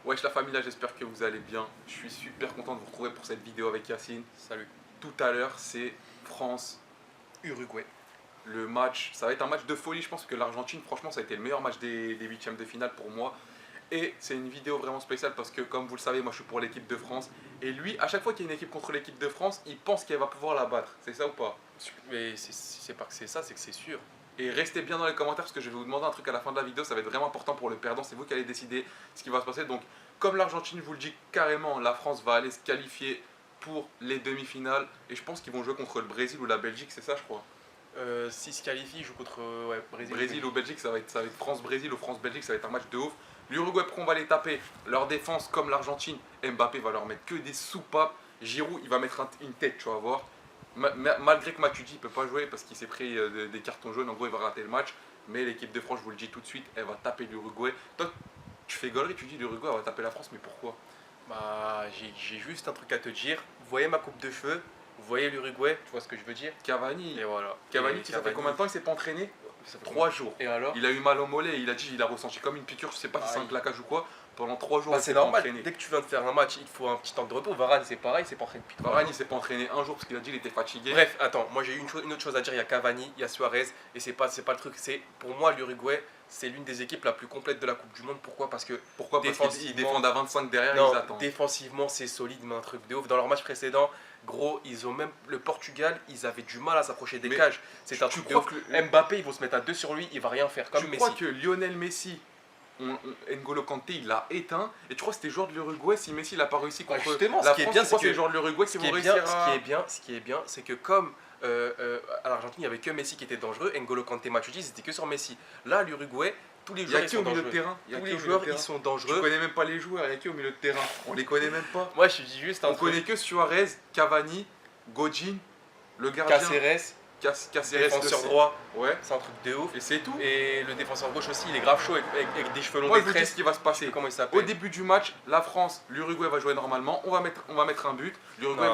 Wesh la famille, là j'espère que vous allez bien. Je suis super content de vous retrouver pour cette vidéo avec Yacine. Salut. Tout à l'heure c'est France-Uruguay. Le match, ça va être un match de folie je pense que l'Argentine franchement ça a été le meilleur match des huitièmes de finale pour moi. Et c'est une vidéo vraiment spéciale parce que comme vous le savez moi je suis pour l'équipe de France. Et lui à chaque fois qu'il y a une équipe contre l'équipe de France il pense qu'elle va pouvoir la battre. C'est ça ou pas? Mais c'est pas que c'est ça, c'est que c'est sûr. Et restez bien dans les commentaires parce que je vais vous demander un truc à la fin de la vidéo, ça va être vraiment important pour le perdant, c'est vous qui allez décider ce qui va se passer. Donc comme l'Argentine vous le dit carrément, la France va aller se qualifier pour les demi-finales et je pense qu'ils vont jouer contre le Brésil ou la Belgique, c'est ça je crois. S'ils se qualifient, ils jouent contre Brésil. Brésil ou Belgique, ça va être France-Brésil ou France-Belgique, ça va être un match de ouf. L'Uruguay, on va les taper, leur défense comme l'Argentine, Mbappé va leur mettre que des soupapes, Giroud il va mettre une tête, tu vas voir. Malgré que Matuidi ne peut pas jouer parce qu'il s'est pris des cartons jaunes, en gros il va rater le match. Mais l'équipe de France, je vous le dis tout de suite, elle va taper l'Uruguay. Toi, tu fais gaulerie, tu dis l'Uruguay va taper la France, mais pourquoi? Bah, j'ai juste un truc à te dire. Vous voyez ma coupe de cheveux? Vous voyez l'Uruguay? Tu vois ce que je veux dire? Cavani. Et voilà. Cavani, tu sais, ça fait combien de temps il s'est pas entraîné? Ça fait 3 jours. Et alors? Il a eu mal au mollet, il a dit il a ressenti comme une piqûre, je sais pas si c'est un claquage ou quoi. Pendant 3 jours, Bah, il c'est s'est pas normal, entraîné. dès que tu viens de faire un match, il faut un petit temps de repos. Varane, c'est pareil, c'est pas entraîné depuis 3 Varane, jours. il s'est pas entraîné un jour parce qu'il a dit qu'il était fatigué. Bref, attends, moi j'ai une autre chose à dire. Il y a Cavani, il y a Suarez, et c'est pas le truc. C'est pour moi l'Uruguay, c'est l'une des équipes la plus complète de la Coupe du Monde. Pourquoi? Parce que Pourquoi? Parce qu'ils défendent à 25 derrière, non, ils attendent. défensivement c'est solide, mais un truc de ouf. Dans leur match précédent, gros, ils ont même le Portugal, ils avaient du mal à s'approcher des cages. C'est un truc de ouf. Mbappé, ils vont se mettre à 2 sur lui, il va rien faire comme Tu Messi. crois que Lionel Messi, N'Golo Kanté, il l'a éteint? Et tu crois que c'était joueur de l'Uruguay si Messi n'a pas réussi contre justement, la ce qui est France, bien, c'est que c'est les joueurs de l'Uruguay qui vont réussir ce qui est bien, c'est que comme à l'Argentine, il n'y avait que Messi qui était dangereux, N'Golo Kanté, Matuidi, c'était que sur Messi. Là, l'Uruguay, tous les joueurs ils sont dangereux. Tous les joueurs ils sont Tu dangereux. connais même pas les joueurs, il y a qui au milieu de terrain? On les connaît même pas. Moi, je te dis juste un On truc. connaît que Suarez, Cavani, Godin, le gardien, Caceres, le défenseur droit, Ouais, c'est un truc de ouf. et c'est tout. Et le défenseur gauche aussi, il est grave chaud avec des cheveux longs, Moi, des je vous dis ce tresses. qui va se passer. Comment il Au s'appelle? début du match, la France, l'Uruguay va jouer normalement. On va mettre un but. L'Uruguay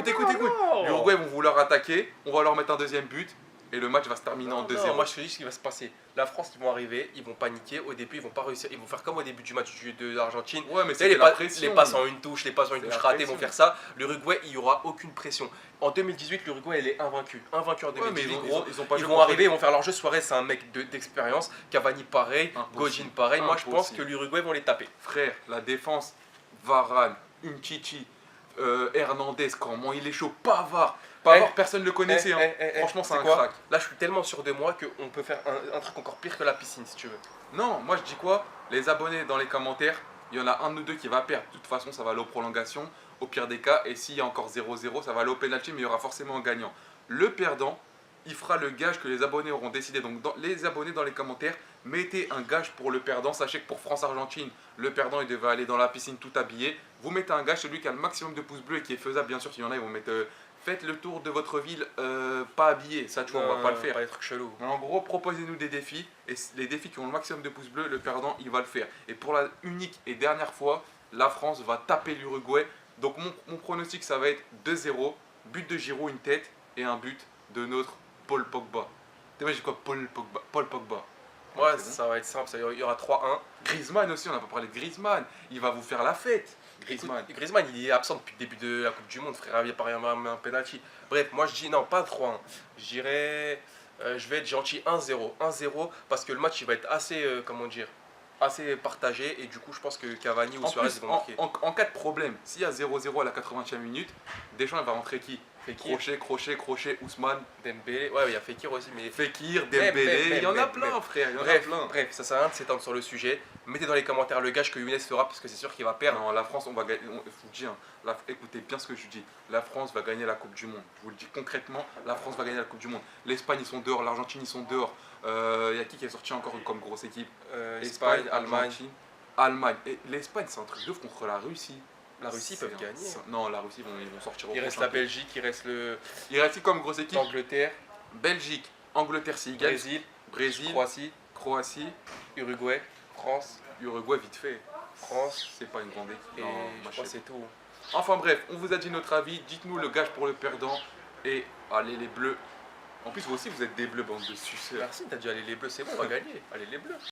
écoute. L'Uruguay vont vouloir attaquer. On va leur mettre un deuxième but. Et le match va se terminer en 2-0. Moi, je te dis ce qui va se passer. La France, ils vont arriver, ils vont paniquer. Au début, ils vont pas réussir. Ils vont faire comme au début du match de l'Argentine. Ouais, mais Tu sais, c'est la pression. les passes en une touche, les passes en une C'est touche la ratées, ils vont pression. faire ça. L'Uruguay, il y aura aucune pression. En 2018, l'Uruguay, elle est invaincue. Invaincue en Ouais, mais 2018, ils gros. ont pas Ils joué vont contre arriver, ils vont faire leur jeu. Suarez, c'est un mec d'expérience. Cavani, pareil. Impossible. Godin, pareil. Moi, je pense Impossible. que l'Uruguay vont les taper. Frère, la défense, Varane, Umtiti, Hernandez, comment il est chaud. Pavard, personne ne le connaissait. Franchement, c'est un crack. Là, je suis tellement sûr de moi qu'on peut faire un truc encore pire que la piscine, si tu veux. Non, moi je dis quoi? Les abonnés dans les commentaires, il y en a un de nous deux qui va perdre. De toute façon, ça va aller aux prolongations, au pire des cas. Et s'il y a encore 0-0, ça va aller au penalty, mais il y aura forcément un gagnant. Le perdant, il fera le gage que les abonnés auront décidé. Donc les abonnés dans les commentaires, mettez un gage pour le perdant. Sachez que pour France-Argentine, le perdant il devait aller dans la piscine tout habillé. Vous mettez un gage, celui qui a le maximum de pouces bleus et qui est faisable, bien sûr, s'il y en a, ils vont mettre... faites le tour de votre ville pas habillé. Ça, tu vois, on va pas le faire. Pas des trucs chelous. Mais en gros, proposez-nous des défis. Et les défis qui ont le maximum de pouces bleus, le perdant, il va le faire. Et pour la unique et dernière fois, la France va taper l'Uruguay. Donc mon pronostic, ça va être 2-0. But de Giroud, une tête. Et un but de notre Paul Pogba. T'imagines quoi, Paul Pogba. Ouais, c'est ça va être simple. Il y aura 3-1. Griezmann aussi, on n'a pas parlé de Griezmann. Il va vous faire la fête. Griezmann. Écoute, Griezmann, il est absent depuis le début de la Coupe du Monde, frère. Il n'y a pas un penalty. Bref, moi je dis non, pas 3-1. Je dirais, je vais être gentil 1-0. 1-0 parce que le match il va être assez, comment dire, assez partagé. Et du coup, je pense que Cavani ou En Suarez plus, vont marquer. en cas de problème, s'il y a 0-0 à la 80e minute, Deschamps il va rentrer qui? Fekir, Crochet, Ousmane, Dembélé. Ouais, il y a Fekir aussi, mais. Fekir, Dembélé, il y en a plein, frère, il y en a plein. Bref, ça sert à rien de s'étendre sur le sujet. Mettez dans les commentaires le gage que Younes fera parce que c'est sûr qu'il va perdre. Non, la France, on va gagner. Je vous dis, hein, écoutez bien ce que je dis. La France va gagner la Coupe du Monde. Je vous le dis concrètement, la France va gagner la Coupe du Monde. L'Espagne, ils sont dehors. L'Argentine, ils sont dehors. Il y a qui est sorti encore comme grosse équipe? Espagne, Allemagne. Allemagne. Et l'Espagne, c'est un truc de ouf contre la Russie. La Russie peuvent gagner. Non, la Russie, ils vont sortir au Il reste prochain la tour. Belgique, il reste Il reste qui comme grosse équipe? l'Angleterre, Belgique, Angleterre, s'ils gagnent. Brésil, Brésil, Croatie, Uruguay, France, vite fait. France. C'est pas une grande équipe. Et Non, je moi, crois je que sais c'est tout. Enfin bref, on vous a dit notre avis, dites-nous le gage pour le perdant et allez les bleus. En plus vous aussi vous êtes des bleus bande de suceurs. Merci, t'as dit allez les bleus, c'est bon, on va gagner. Allez les bleus.